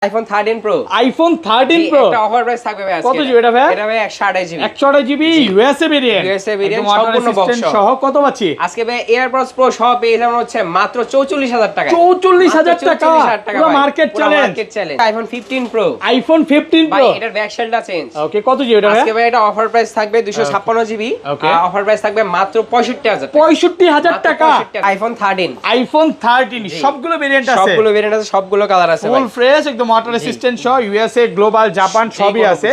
IPhone 13 pro iPhone 13 pro একটা offer price থাকবে ভাই আজকে। কত জিবি এটা ভাই? এটা ভাই 128 GB. 128 GB USA variant. USA variant সম্পূর্ণ বক্স সহ কত পাচ্ছি আজকে ভাই এয়ারপডস প্রো সহ পেয়ে যাবেন হচ্ছে মাত্র 44000 টাকা। 44000 টাকা পুরো market challenge. IPhone 15 pro. IPhone 15 ভাই প্রো এটার ব্যাক শেলটা চেঞ্জ। ওকে কত জিবি এটা ভাই? আজকে ভাই এটা অফার প্রাইস থাকবে 256 জিবি। অফার প্রাইস থাকবে মাত্র 65000 টাকা। 65000 টাকা। আইফোন 13। আইফোন 13 সবগুলো ভেরিয়েন্ট আছে। সবগুলো ভেরিয়েন্ট আছে, সবগুলো কালার আছে ভাই। ফুল ফ্রেশ একদম ওয়াটার রেসিস্ট্যান্ট সহ ইউএসএ গ্লোবাল জাপান সবই আছে।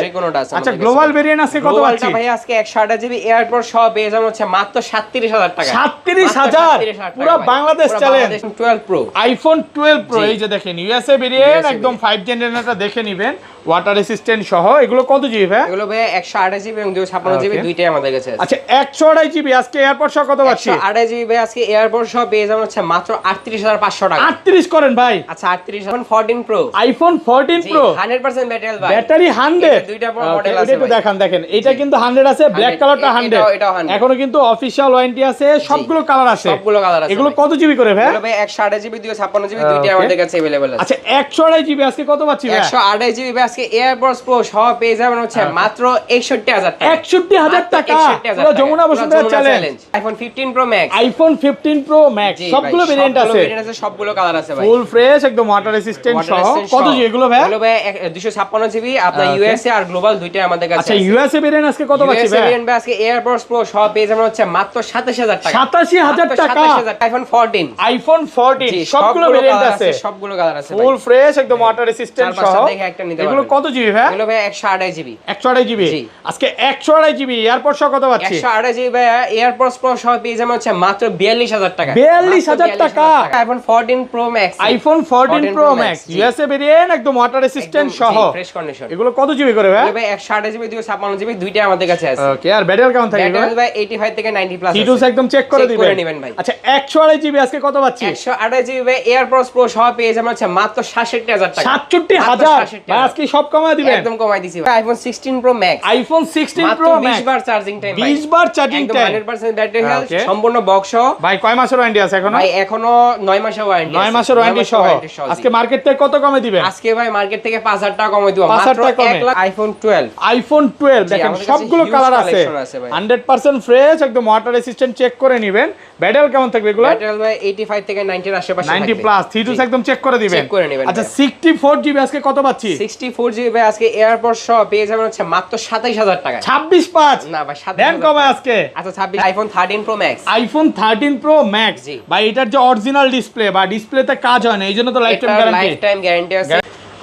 আচ্ছা গ্লোবাল ভেরিয়েন্ট আছে কত পাচ্ছি? ভাই আজকে 128 জিবি এয়ারপড সহ পেয়ে যাবেন হচ্ছে মাত্র 37000 টাকা। 37000 পুরো Bangladesh challenge. 12 pro. IPhone 12 pro এই যে দেখেন ইউএসএ ভেরিয়েন্ট একদম 5 জেনারেশনটা দেখে নেবেন ওয়াটার রেসিস্ট্যান্ট সহ। এগুলো কত জিবি ভাই? এগুলো ভাই 128 জিবি এবং 256 জিবি দুইটাই আমাদের কাছে আছে। আচ্ছা 128 জিবি আজকে এয়ারপড সহ কত পাচ্ছি? 128 জিবি ভাই আজকে এয়ারপড সহ পেয়ে যাবেন হচ্ছে মাত্র 38500 টাকা। 38 করেন ভাই। আচ্ছা 38 iPhone 14 pro. IPhone 14 pro 100% battery ভাই। ব্যাটারি 100 দুইটা মডেল আছে একটু দেখেন এটা কিন্তু 100 আছে, ব্ল্যাক কালারটা 100 এখনো কিন্তু অফিশিয়াল ওয়ারেন্টি আছে, সবগুলো কালার আছে। সবগুলো কালার আছে। এগুলো কত জিবি করে ভাই? এগুলো ভাই 128 জিবি 256 জিবি দুইটাই আমাদের কাছে अवेलेबल আছে। আচ্ছা 128 জিবি আজকে কত পাচ্ছি ভাই? 128 জিবি ভাই আজকে এয়ারপডস প্রো সহ পেয়ে যাবেন হচ্ছে মাত্র 61000 টাকা। 61000 টাকা পুরো Jamuna Bashundhara challenge. IPhone 15 pro max. IPhone 15 pro max সবগুলো ভেরিয়েন্ট আছে। সবগুলো কালার আছে ভাই। ফুল ফ্রেশ একদম ওয়াটার রেসিস্ট্যান্ট সহ। কত জিবি এগুলো ভাই? এগুলো ভাই 256 জিবি আপনার ইউএসএ আর গ্লোবাল দুইটাই আমাদের কাছে আছে। আচ্ছা ইউএসএ ভেরিয়েন্ট আজকে কত পাচ্ছি ভাই? ইউএসএ ভেরিয়েন্ট ভাই আজকে এয়ারপডস প্রো সহ পেয়ে যাবেন হচ্ছে মাত্র 87000 টাকা। 87000 টাকা। আইফোন 14। আইফোন 14 সবগুলো ভেরিয়েন্ট আছে। সবগুলো কালার আছে ভাই। ফুল ফ্রেশ একদম ওয়াটার রেসিস্ট্যান্ট সহ। এগুলো কত জিবি ভাই? এগুলো ভাই 128 জিবি। 128 জিবি আজকে 128 জিবি এয়ারপড সহ কত পাচ্ছি? 128 জিবি ভাই এয়ারপডস প্রো সহ পেয়ে যাবেন হচ্ছে মাত্র 42000 টাকা। 42000 টাকা। IPhone 14 pro max. IPhone 14 pro max USA variant একদম ওয়াটার রেসিস্ট্যান্ট সহ ফ্রেশ কন্ডিশন। এগুলো কত জিবি করে ভাই? এগুলো ভাই 128 জিবি 256 জিবি দুইটাই আমাদের কাছে আছে। ওকে আর ব্যাটারি কেমন থাকে এগুলো? ব্যাটারি ভাই 85 থেকে 90 প্লাস আছে। টিটুস একদম চেক করে দিবেন ভাই। আচ্ছা 128 জিবি আজকে কত পাচ্ছি? 128 জিবি ভাই এয়ারপডস প্রো সহ পেয়ে যাবেন হচ্ছে মাত্র 67000 টাকা। 67000 ভাই আজকে সব কমায় দিবেন। একদম কমাই দিছি ভাই। IPhone 16 pro max. IPhone 16 pro max 20 বার চার্জিং টাইম ভাই। 20 বার চার্জিং টাইম 100% ব্যাটারি হেলথ সম্পূর্ণ বক্স সহ। ভাই কয় মাসের ওয়ারেন্টি আছে এখনো? ভাই এখনো 9 মাসের ওয়ারেন্টি আছে। 9 মাসের ওয়ারেন্টি সহ আজকে মার্কেট থেকে কত কমে দিবেন? আজকে ভাই মার্কেট থেকে 5000 টাকা কমে দিব মাত্র 1 লাখ। আইফোন 12। আইফোন 12 দেখেন সবগুলো কালার আছে 100% ফ্রেশ একদম ওয়াটার রেসিস্ট্যান্ট চেক করে নেবেন। ব্যাটারি কেমন থাকবে এগুলো? ব্যাটারি ভাই 85 থেকে 90 এর আশেপাশে থাকবে। 90 প্লাস থিটুস একদম চেক করে দিবেন। চেক করে নেবেন। আচ্ছা 64 জিবি আজকে কত পাচ্ছি? 64 জিবি ভাই আজকে এয়ারপড সহ পেয়ে যাবেন হচ্ছে মাত্র 27000 টাকা। 26.5 না ভাই 27000 দেন কমে আজকে। আচ্ছা 26 iPhone 13 pro max. IPhone 13 pro max ভাই এটার যে অরিজিনাল ডিসপ্লে বা ডিসপ্লেতে কাজ হয় না এইজন্য তো লাইফ টাইম গ্যারান্টি আছে।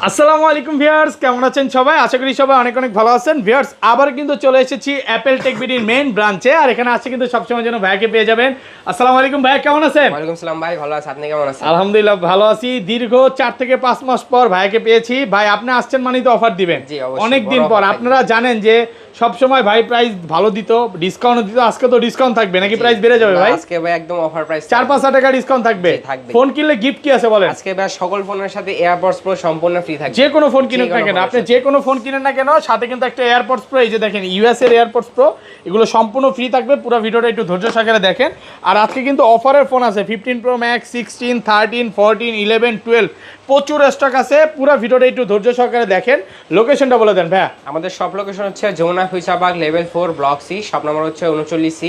আসসালামু আলাইকুম ভিউয়ার্স, কেমন আছেন সবাই? আশা করি সবাই অনেক অনেক ভালো আছেন। ভিউয়ার্স আবার কিন্তু চলে এসেছি অ্যাপল টেক বিডির মেইন ব্রাঞ্চে, আর এখানে আছে কিন্তু সবসময় যেন ভাইকে পেয়ে যাবেন। আসসালামু আলাইকুম ভাই, কেমন আছেন? ওয়ালাইকুম সালাম ভাই, ভালো আছি, আপনি কেমন আছেন? আলহামদুলিল্লাহ ভালো আছি। দীর্ঘ 4 থেকে 5 মাস পর ভাইকে পেয়েছি। ভাই আপনি আসছেন মানে তো অফার দিবেন অনেক দিন পর। আপনারা জানেন যে সব সময় ভাই প্রাইস ভালো দিত, ডিসকাউন্ট দিত, আজকে তো ডিসকাউন্ট থাকবে নাকি প্রাইস বেড়ে যাবে ভাই? আজকে ভাই একদম অফার প্রাইস 4-5 টাকা ডিসকাউন্ট থাকবে। ফোন কিনলে গিফট কি আছে বলেন? আজকে ভাই সকল ফোনের সাথে এয়ারপডস প্রো সম্পূর্ণ ফ্রি থাকবে। যে কোনো ফোন কিনুন না কেন, আপনি যে কোনো ফোন কিনেন না কেন সাথে কিন্তু একটা এয়ারপডস প্রো এই যে দেখেন ইউএস এর এয়ারপডস প্রো এগুলো সম্পূর্ণ ফ্রি থাকবে। পুরো ভিডিওটা একটু ধৈর্য সহকারে দেখেন। আর আজকে কিন্তু অফারের ফোন আছে 15 প্রো ম্যাক্স, 16, 13, 14, 11, 12 প্রচুর স্টক আছে। পুরো ভিডিওটা একটু ধৈর্য সহকারে দেখেন। লোকেশনটা বলে দেন ভাই। আমাদের সব লোকেশন হচ্ছে Jamuna future park level 4 block C, shop number হচ্ছে 39C।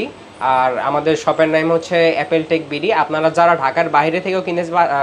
আর আমাদের শপের নাম হচ্ছে অ্যাপল টেক বিডি। আপনারা যারা ঢাকার বাইরে থেকেও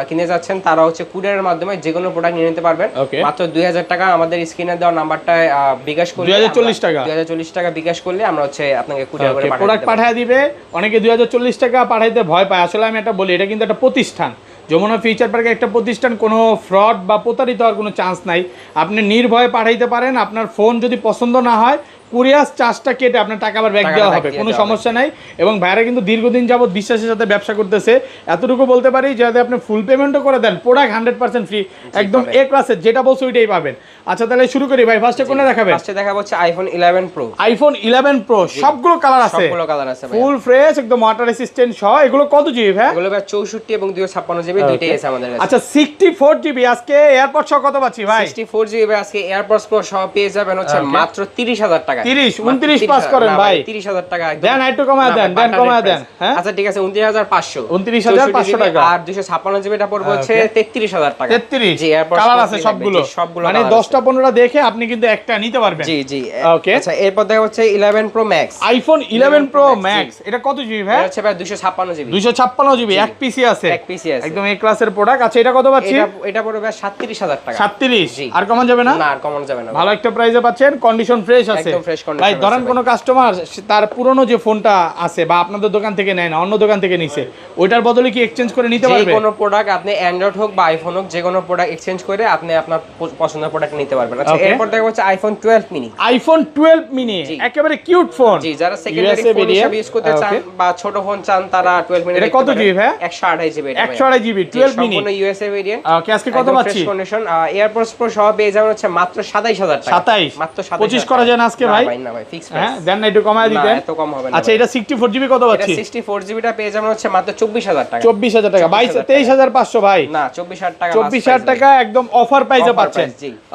কিনে যাচ্ছেন তারা হচ্ছে কুরিয়ারের মাধ্যমে যে কোনো প্রোডাক্ট নিয়ে নিতে পারবেন মাত্র 2000 টাকা। আমাদের স্ক্রিনে দেওয়া নাম্বারটায় বিকাশ করলে 2040 টাকা 2040 টাকা বিকাশ করলে আমরা হচ্ছে আপনাকে কুরিয়ার করে প্রোডাক্ট পাঠিয়ে দিবে। অনেকে 2040 টাকা পাঠাইতে ভয় পায়। আসলে আমি এটা বলি, এটা কিন্তু একটা প্রতিষ্ঠান, যমুনা ফিউচার পার্কে একটা প্রতিষ্ঠান, কোনো ফ্রড বা প্রতারিত হওয়ার কোনো চান্স নাই। আপনি নির্ভয়ে পাঠাইতে পারেন। আপনার ফোন যদি পছন্দ না হয় কুরিয়ার চার্জটা কেটে আপনার টাকা আবার ব্যাক দেওয়া হবে, কোনো সমস্যা নাই। এবং ভাইরা কিন্তু দীর্ঘদিন যাবত বিশ্বাসের সাথে ব্যবসা করতেছে। এতটুকু বলতে পারি যদি আপনি ফুল পেমেন্টও করে দেন প্রোডাক্ট 100% ফ্রি, একদম এ ক্লাসের যেটা বলছে ওইটাই পাবেন। আচ্ছা তাহলে শুরু করি ভাই, ফার্স্টে কোনটা দেখাবেন? ফার্স্টে দেখাবো হচ্ছে আইফোন 11 প্রো। আইফোন 11 প্রো সবগুলো কালার আছে, সবগুলো কালার আছে ভাই, ফুল ফ্রেশ একদম ওয়াটার রেসিস্ট্যান্ট সহ। এগুলো কত জিবি ভাই? এগুলো ভাই 64 এবং 256 জিবি দুইটাই আছে আমাদের কাছে। আচ্ছা 64 জিবি আজকে এয়ারপড সহ কত পাচ্ছি ভাই? 64 জিবি ভাই আজকে এয়ারপডস প্রো সহ পেয়ে যাবেন হচ্ছে মাত্র 30000 টাকা। 30 29 পাস করেন ভাই, 30000 টাকা একদম। দেন একটু কমায় দেন, দেন কমায় দেন। হ্যাঁ আচ্ছা ঠিক আছে 29500, 29500 টাকা। আর 256 জিবিটা পড়বে হচ্ছে 33000 টাকা। 33 জি এয়ারপডস কালার আছে সবগুলো, মানে 10টা 15টা দেখে আপনি কিন্তু একটা নিতে পারবেন। জি জি ওকে। আচ্ছা এরপর দেখা হচ্ছে 11 pro max. IPhone 11 pro max এটা কত জিবি ভাই? এটা হচ্ছে ভাই 256 জিবি। 256 জিবি এক পিসি আছে, এক পিসি আছে একদম এ ক্লাসের প্রোডাক্ট। আচ্ছা এটা কত পাচ্ছি? এটা পড়বে 37000 টাকা। 37 জি। আর কমান যাবে না? না আর কমন যাবে না। ভালো একটা প্রাইসে পাচ্ছেন, কন্ডিশন ফ্রেশ আছে একদম ফ্রেশ কন্ডিশন। ভাই ধরেন কোনো কাস্টমার তার পুরনো যে ফোনটা আছে বা আপনাদের দোকান থেকে নেয় না, অন্য দোকান থেকে নিছে, ওইটার বদলে কি এক্সচেঞ্জ করে নিতে যে পারবে? কোনো প্রোডাক্ট আপনি অ্যান্ড্রয়েড হোক বা আইফোন হোক, যে কোনো প্রোডাক্ট এক্সচেঞ্জ করে আপনি আপনার পছন্দের প্রোডাক্ট নিতে পারবেন। আচ্ছা Okay. এরপর দেখা হচ্ছে আইফোন 12 মিনি। আইফোন 12 মিনি জি। একেবারে কিউট ফোন। জি যারা সেকেন্ডারি ফোন হিসেবে ইউজ করতে চান বা ছোট ফোন চান তারা 12 মিনি। এটা কত জিবি ভাই? 128 জিবি। 128 জিবি 12 মিনি সম্পূর্ণ ইউএসএ ভেরিয়েন্ট। ওকে আজকে কত পাচ্ছি? ফ্রেশ কন্ডিশন এয়ারপডস প্রো সহ পেয়ে যাবেন হচ্ছে মাত্র 27000 টাকা। 27 মাত্র 27 25 করা যায় না আজকে ভাই? না ভাই ফিক্স হ্যাঁ প্রাইস। দেন না একটু কমায় দিতেন। এত কম হবে না। আচ্ছা এটা 64 জিবি কত এটা পাচ্ছি? 64 জিবিটা পেয়ে যাবেন হচ্ছে মাত্র 24000 টাকা। 24000 টাকা 23500 ভাই না 24000 টাকা। 24000 টাকা একদম অফার প্রাইসে পাচ্ছেন।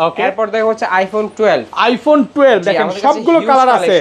ওকে এরপর দেখা হচ্ছে আইফোন 12। আইফোন 12 দেখেন সবগুলো কালার আছে,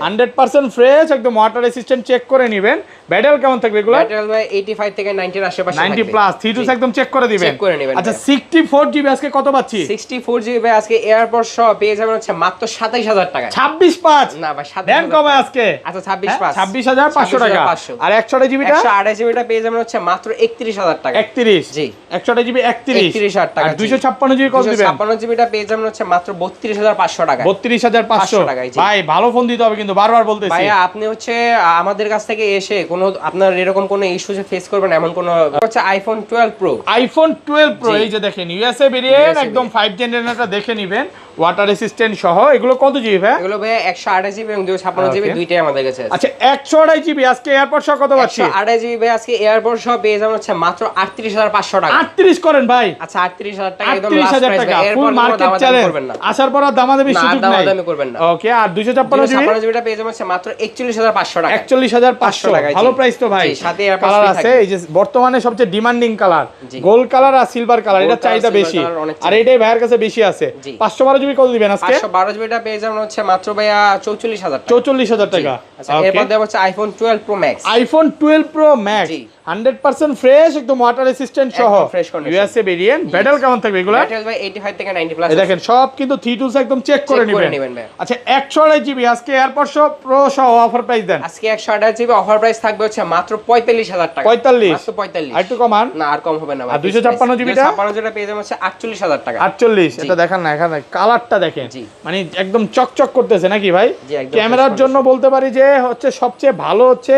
100% ফ্রেশ একদম ওয়াটার রেসিস্ট্যান্ট। চেক করে নেবেন ব্যাটারি কেমন থাকবে এগুলো? ব্যাটারি ভাই 85 থেকে 90 এর আশেপাশে থাকবে। 90 প্লাস 32 একদম চেক করে দিবেন। চেক করে নেবেন। আচ্ছা 64 জিবি আজকে কত পাচ্ছি? 64 জিবি ভাই আজকে এয়ারপড সহ পেয়ে যাবেন হচ্ছে মাত্র 27000 টাকা। 265 না ভাই 27000 দেন কমে আজকে। আচ্ছা 26500। 26500 টাকা। আর 128 জিবিটা? 128 জিবিটা পেয়ে যাবেন হচ্ছে মাত্র 31000 টাকা। 31 জি 128 জিবি 31000 টাকা। আর 256 জিবি কত দিবেন? 256 জিবিটা পেয়ে যাবেন হচ্ছে মাত্র 32500 টাকা। 32500 টাকায়, জি। ভাই ভালো ফোন দিতে হবে কিন্তু, বারবার বলতেছি ভাইয়া আপনি হচ্ছে আমাদের কাছ থেকে এসে কোনো আপনার এরকম কোনো ইস্যু যে ফেস করবেন এমন কোনো হচ্ছে আইফোন 12 প্রো। আইফোন 12 প্রো জি। এই যে দেখেন ইউএসএ ভেরিয়েন্ট USA একদম 5 জেনারেশনটা দেখে নেবেন, ওয়াটার রেসিস্ট্যান্ট সহ। এগুলো কত জিবি ভাই? এগুলো ভাইয়া 128 জিবি এবং 256 জিবি Okay. দুইটাই আমাদের কাছে আছে। আচ্ছা 128 জিবি আজকে এয়ারপড সহ কত পাচ্ছি? 128 জিবি ভাই আজকে এয়ারপড সহ পেয়ে যাবেন হচ্ছে মাত্র 38500 টাকা। 38 করেন ভাই। আচ্ছা 38000 টাকা একদম লাস্ট 38000 প্রাইস টাকা ভাই। ফুল এরপর মার্কেট দামাদামি চ্যালেঞ্জ। করবেন না। আসার পর আর দামাদামি না সুযোগ নাই। দামাদামি করবেন না। ওকে আর 256 জিবি? 256 জিবিটা পেয়ে যাবেন হচ্ছে মাত্র 41500 টাকা। 41500 টাকায়, ভালো জি। প্রাইস তো ভাই। জি, সাথে AirPods কালার free আছে থাকবে। এই যে বর্তমানে সবচেয়ে ডিমান্ডিং কালার জি। গোল্ড কালার আর সিলভার কালার, এটা Gold চাহিদা color, silver বেশি। color অনেক আর চাহিদা। এটাই ভাইয়ের কাছে বেশি আছে। জি। 512 জিবি কত দিবেন আজকে? 512 জিবিটা পেয়ে যাবেন হচ্ছে মাত্র ভাইয়া 44000 টাকা। 44000 টাকা। আচ্ছা এরপর দেব হচ্ছে iPhone 12 pro max. IPhone 12 pro max জি। 100% ফ্রেশ একদম ওয়াটার রেসিস্ট্যান্ট সহ একদম fresh condition। USA variant. Battery কেমন থাকবে এগুলো? ব্যাটারি ভাই 85 থেকে 90 প্লাস। এই দেখেন সব কিন্তু 32 একদম চেক করে Check করে নেবেন। নেবেন ভাই। আচ্ছা 128 জিবি আজকে এয়ারপড প্রো সহ অফার প্রাইস দেন। আজকে 128 জিবি অফার প্রাইস থাকবে হচ্ছে মাত্র 45000 টাকা। 45 মাত্র 45। আর একটু কমান। না আর কম হবে না ভাই। আর 256 জিবিটা? 256 জিবিটা পেয়ে যাবেন হচ্ছে 48000 টাকা। 48 এটা দেখেন না, এখানে কালারটা দেখেন, জি। মানে একদম চকচক করতেছে নাকি ভাই? জি, একদম ক্যামেরার fresh জন্য বলতে পারি যে হচ্ছে সবচেয়ে ভালো হচ্ছে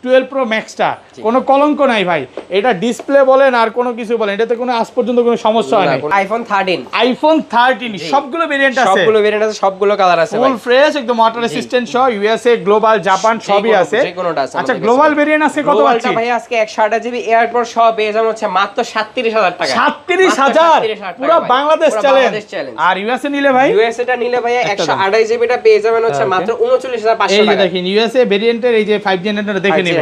12 প্রো ম্যাক্সটা, কোনো কলঙ্ক নাই ভাই। এটা ডিসপ্লে বলেন আর কোনো কিছু বলেন, এটাতে কোনো আজ পর্যন্ত কোনো সমস্যা হয় নাই। আইফোন 13। আইফোন 13 সবগুলো ভেরিয়েন্ট আছে, সবগুলো ভেরিয়েন্ট আছে, সবগুলো কালার আছে ভাই। ফুল ফ্রেশ একদম ওয়াটার রেসিস্ট্যান্ট সহ ইউএসএ গ্লোবাল জাপান সবই আছে। যে কোনোটা আছে। আচ্ছা গ্লোবাল ভেরিয়েন্ট আছে কত পাচ্ছি? ভাই আজকে 128 জিবি এয়ারপড সহ পেয়ে যাবেন হচ্ছে মাত্র 37000 টাকা। 37000 পুরো বাংলাদেশ চ্যালেঞ্জ। আর ইউএসএ নিলে ভাই? ইউএসএ টা নিলে ভাই 128 জিবিটা পেয়ে যাবেন হচ্ছে মাত্র 39500 এই যে টাকা। দেখেন ইউএসএ ভেরিয়েন্টের এই যে 5 জেনারেটর দেখে নেবেন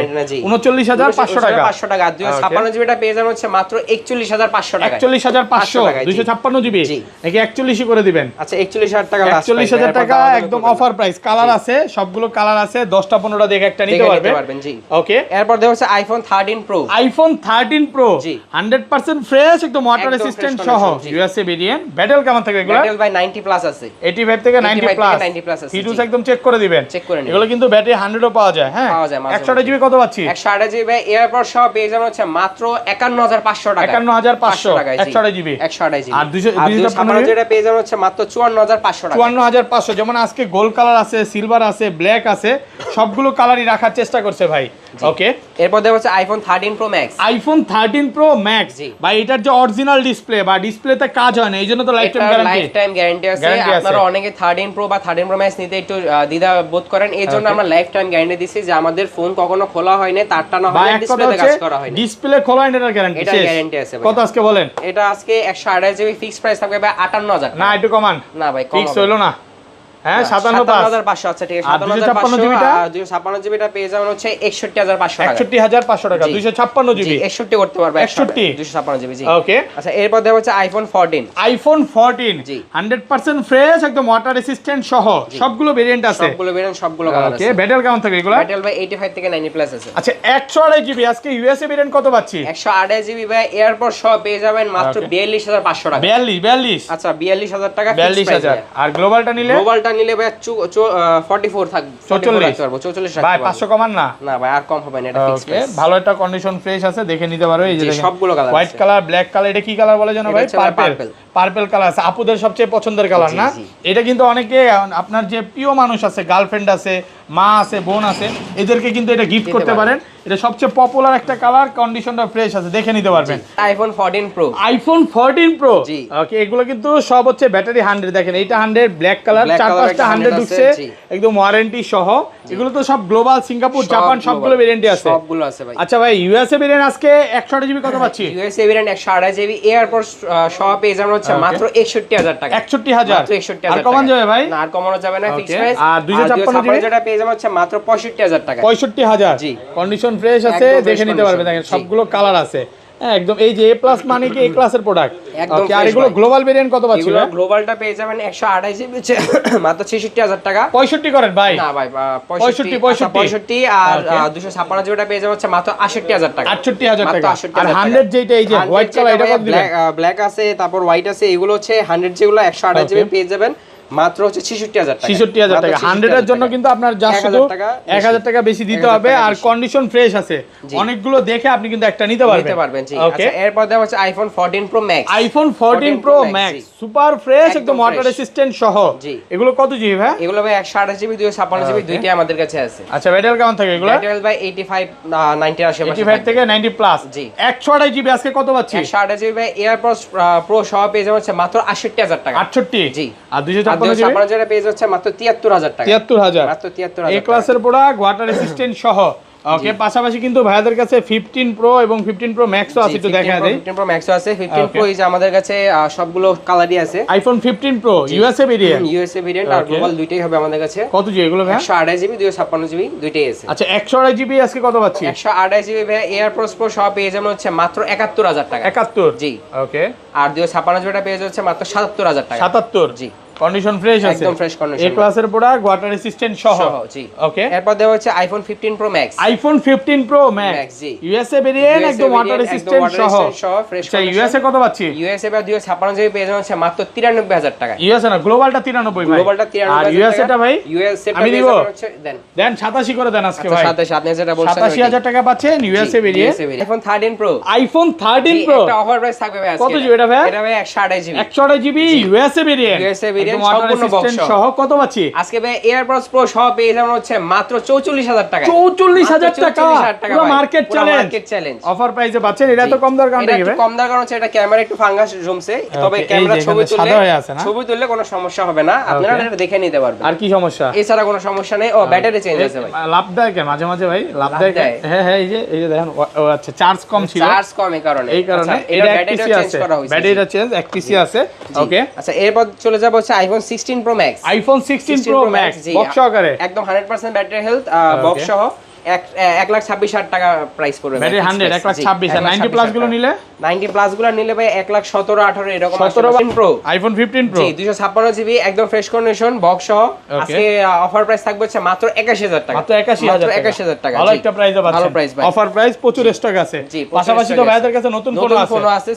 49500 টাকা। 500 টাকা। 256 জিবিটা পেয়ে যাবেন হচ্ছে মাত্র 41500 টাকা। 41500 256 জিবি জি। নাকি 41 করে দিবেন? আচ্ছা 41000 টাকা লাস্ট 41000 টাকা একদম অফার প্রাইস। কালার আছে, সবগুলো কালার আছে, 10টা 15টা দেখে একটা নিতে পারবেন। জি। ওকে এরপর দেওয়া হচ্ছে আইফোন 13 প্রো। আইফোন 13 প্রো জি। 100% ফ্রেশ একদম ওয়াটার একদম রেসিস্ট্যান্ট fresh সহ condition, জি। USA variant. ব্যাটারি কেমন থাকবে এগুলো? ব্যাটারি ভাই 90 প্লাস আছে। 85 থেকে 90 প্লাস 90 প্লাস আছে। ফিটুস একদম চেক করে দিবেন। চেক করে নিন। এগুলো কিন্তু ব্যাটারি 100ও পাওয়া যায়। হ্যাঁ পাওয়া যায়, মাঝে 128 জিবি কত পাচ্ছি? 128 জিবি ভাই এয়ারপড সহ পেয়ে যাবেন হচ্ছে মাত্র 51500 টাকা। 51500 টাকায়, জি। 128 জিবি 128 জিবি। আর 256 জিবিটা পেয়ে যাবেন হচ্ছে মাত্র 54500 টাকা। 54500। যেমন আজকে গোল্ড কালার আছে, সিলভার আছে, ব্ল্যাক আছে, সবগুলো কালারই রাখার চেষ্টা করছে ভাই। ওকে এরপর দেওয়া হচ্ছে iPhone 13 pro max. IPhone 13 pro max জি। ভাই এটার যে অরিজিনাল ডিসপ্লে বা ডিসপ্লেতে কাজ হয় না এইজন্য তো life time guarantee. Life time guarantee আছে। আপনারা অনেকে 13 প্রো বা 13 প্রো ম্যাক্স নিতে একটু দ্বিধা বোধ করেন, এই জন্য আমরা লাইফ টাইম গ্যারান্টি দিছি যে আমাদের ফোন কখনো খোলা হয় না, তারটা না হয়, ডিসপ্লেতে কাজ করা হয় না, ডিসপ্লে খোলা হয় না, এটার গ্যারান্টি এটা গ্যারান্টি আছে ভাই। কত আজকে বলেন? এটা আজকে 128 জিবি ফিক্স প্রাইস থাকবে ভাই 58000 না একটু কমান। না ভাই কম ফিক্স হইলো না। হ্যাঁ 57500 আছে ঠিক আছে। 256 জিবিটা 256 জিবিটা পেয়ে যাবেন হচ্ছে 61500 টাকা। 61500 টাকা 256 জিবি 61 করতে পারবে 61 256 জিবি। জি ওকে। আচ্ছা এরপর দেওয়া হচ্ছে আইফোন 14। আইফোন 14 জি 100% ফ্রেশ একদম ওয়াটার রেসিস্ট্যান্ট সহ সবগুলো ভেরিয়েন্ট আছে। সবগুলো ভেরিয়েন্ট সবগুলো কালার আছে। ওকে ব্যাটারি কেমন থাকে এগুলো? ব্যাটারি ভাই 85 থেকে 90 প্লাস আছে। আচ্ছা 128 জিবি আজকে ইউএসএ ভেরিয়েন্ট কত পাচ্ছি? 128 জিবি ভাই এয়ারপড সহ পেয়ে যাবেন মাত্র 42500 টাকা। 42 আচ্ছা 42000 টাকা ফিক্স প্রাইস। 42000 আর গ্লোবালটা নিলে? গ্লোবালটা নিলে ভাই 44 থাকবে 44 রাখতে পারবো 44 রাখতে ভাই পারবো। 500 কমান না? না ভাই আর কম হবে না, এটা ফিক্স ওকে প্রাইস। ভালো একটা কন্ডিশন ফ্রেশ আছে দেখে নিতে পারো। এই যে জি, দেখেন সবগুলো কালার হোয়াইট আছে। কালার ব্ল্যাক কালার এটা কি কালার বলে জানো এটা ভাই? হচ্ছে পার্পল। পার্পল কালার আছে আপুদের সবচেয়ে পছন্দের কালার জি, না? জি। এটা কিন্তু অনেকে আপনার যে প্রিয় মানুষ আছে, গার্লফ্রেন্ড আছে, মা আছে, বোন আছে, এদেরকে কিন্তু এটা গিফট করতে পারেন। এটা সবচেয়ে পপুলার একটা কালার, কন্ডিশনটা ফ্রেশ আছে দেখে নিতে পারবেন। IPhone 14 pro. আইফোন 14 প্রো জি। ওকে এগুলো কিন্তু সব হচ্ছে ব্যাটারি 100 দেখেন এইটা 100 ব্ল্যাক কালার Black চার color পাঁচটা একটা 100 100 ঢুকছে আছে, জি। একদম ওয়ারেন্টি সহ। এগুলো তো সব গ্লোবাল, সিঙ্গাপুর, জাপান সবগুলো ভেরিয়েন্টই আছে। সবগুলো আছে ভাই। আচ্ছা ভাই ইউএসএ ভেরিয়েন্ট আজকে 128 জিবি কত পাচ্ছি? ইউএসএ ভেরিয়েন্ট 128 জিবি এয়ারপড সহ পেয়ে যাবেন হচ্ছে মাত্র 61000 টাকা। 61000 মাত্র 61000 আর কমান যাবে ভাই? না আর কমানো যাবে না, ফিক্স Okay, প্রাইস। আর 256 জিবি যেটা পেয়ে যাবেন হচ্ছে মাত্র 65000 টাকা। 65000 জি। কন্ডিশন ফ্রেশ আছে একদম দেখে fresh নিতে পারবেন। condition, দেখেন জি। সবগুলো কালার আছে। হ্যাঁ একদম এই যে এ প্লাস মানে কি এ ক্লাসের প্রোডাক্ট। একদম ওকে আর fresh এগুলো ভাই। গ্লোবাল ভেরিয়েন্ট কত পাচ্ছি এগুলো ভাই? গ্লোবালটা পেয়ে যাবেন 128 জিবি মাত্র 66000 টাকা। 65 করেন ভাই। না ভাই 65 65 আর 256 জিবিটা পেয়ে যাবেন হচ্ছে মাত্র 68000 টাকা। 68000 টাকা। মাত্র 68000 আর টাকা। 100 যেটা এই যে হোয়াইট কালার এটা কত দিবেন? ব্ল্যাক আছে তারপর হোয়াইট আছে, এগুলো হচ্ছে 100 যেগুলো 128 জিবি পেয়ে যাবেন মাত্র হচ্ছে 66000 টাকা। 66000 টাকা। 100 এর জন্য কিন্তু আপনার জাস্ট শুধু 1000 টাকা বেশি দিতে হবে আর কন্ডিশন ফ্রেশ আছে। অনেকগুলো দেখে আপনি কিন্তু একটা নিতে পারবেন। জি। ওকে আচ্ছা এরপর দেওয়া হচ্ছে iPhone 14 pro max. IPhone 14 pro max super fresh একদম ওয়াটার fresh। রেসিস্ট্যান্ট সহ। জি। এগুলো কত জিবি ভাই? এগুলো ভাই 128 জিবি 256 জিবি দুইটাই আমাদের কাছে আছে। আচ্ছা ব্যাটারি কেমন থাকে এগুলো? ব্যাটারি ভাই 85 90 আশেপাশে 85 থেকে 90 প্লাস। জি। 128 জিবি আজকে কত পাচ্ছি? 128 জিবি ভাই এয়ারপডস প্রো সহ পেয়ে যাবেন হচ্ছে মাত্র 68000 টাকা। 68 জি। আর 256 জিবি 256 জিবি পেয়ে যাচ্ছে মাত্র 73000 টাকা। 73000 মাত্র 73000 এ ক্লাসের প্রোডাক্ট ওয়াটার রেসিস্ট্যান্ট সহ। ওকে পাশাপাশি কিন্তু ভাইয়াদের কাছে 15 প্রো এবং 15 প্রো ম্যাক্সও আছে একটু দেখা দেই। 15 প্রো ম্যাক্সও আছে। 15 প্রো এই যে আমাদের কাছে সবগুলো কালারই আছে। IPhone 15 pro USA variant. USA variant আর গ্লোবাল দুইটাই হবে আমাদের কাছে। কত জিবি এগুলো ভাই? 128 জিবি 256 জিবি দুইটাই আছে। আচ্ছা 128 জিবি আজকে কত পাচ্ছি? 128 জিবি ভাই এয়ারপডস প্রো সহ পেয়ে যাবেন হচ্ছে মাত্র 71000 টাকা। 71 জি। ওকে আর 256 জিবিটা পেয়ে যাচ্ছে মাত্র 77000 টাকা। 77 জি। কন্ডিশন ফ্রেশ আছে একদম ফ্রেশ কন্ডিশন। এ ক্লাসের প্রোডাক্ট ওয়াটার রেসিস্ট্যান্ট সহ। জি। ওকে এরপর দেওয়া হচ্ছে iPhone 15 pro max. IPhone 15 pro max জি। ইউএসএ ভেরিয়েন্ট একদম ওয়াটার রেসিস্ট্যান্ট সহ ফ্রেশ আচ্ছা ইউএসএ কত পাচ্ছি? ইউএসএ বা 256 জিবি পেয়ে যাচ্ছে মাত্র 93000 টাকা। ইউএসএ না গ্লোবালটা 93 ভাই। গ্লোবালটা 93 আর ইউএসএটা ভাই? ইউএসএ আমি দিব দেন দেন 87 করে দেন আজকে আচ্ছা ভাই। 27 আপনি যেটা বলছেন 87000 টাকা পাচ্ছেন USA variant. IPhone 13 pro. IPhone 13 pro একটা অফার প্রাইস থাকবে ভাই আজকে। কত জিবি এটা ভাই? এটা ভাই 128 GB. 128 GB USA variant. USA variant water সম্পূর্ণ বক্স রেসিস্ট্যান্ট সহ কত পাচ্ছি? আজকে ভাই এয়ারপডস প্রো সহ পেয়ে যাবেন হচ্ছে মাত্র 44000 টাকা। 44000 টাকা পুরো market challenge. Market challenge offer প্রাইসে পাচ্ছেন। এটা তো কম দর কারণ এটা কি একটু ভাই? কম দার কারণ হচ্ছে এটা ক্যামেরা একটু ফাঙ্গাস জমছে, তবে এই ক্যামেরা যে ছবি এখানে সাদা হয়ে আছে না? ছবি তুললে কোনো সমস্যা হবে না, আপনারা এটা দেখে নিতে পারবেন। আর কি সমস্যা? এছাড়া কোনো সমস্যা নেই। ও ব্যাটারি চেঞ্জ আছে ভাই। লাভ দেয় কে মাঝে মাঝে ভাই? লাভ দেয় কে? দেয়। হ্যাঁ হ্যাঁ এই যে দেখেন ও আচ্ছা চার্জ কম ছিল। চার্জ কম এই কারণে। এই কারণে আচ্ছা, এটা এক ব্যাটারিটা পিসি চেঞ্জ আছে। করা হয়েছে। ব্যাটারিটা চেঞ্জ এক পিসি আছে। ওকে আচ্ছা এরপর চলে যাব হচ্ছে iPhone 16 pro max. IPhone 16 pro max box সহকারে একদম 100% ব্যাটারি হেলথ বক্স সহ 1,26,000 টাকা প্রাইস পড়বে। ব্যাটারি 100 126 আর 90 প্লাস গুলো নিলে 90 প্লাস গুলো নিলে ভাই 1,17 18 এরকম 17 প্রো আইফোন 15 প্রো জি 256 জিবি একদম ফ্রেশ কন্ডিশন বক্স সহ আজকে অফার প্রাইস থাকবে হচ্ছে মাত্র 81000 টাকা। মাত্র 81000 টাকা ভালো একটা প্রাইসে পাচ্ছেন। ভালো প্রাইস ভাই। অফার প্রাইস প্রচুর স্টক আছে। জি, পাশাপাশি তো ভাইদের কাছে নতুন ফোন আছে। ফোন আছে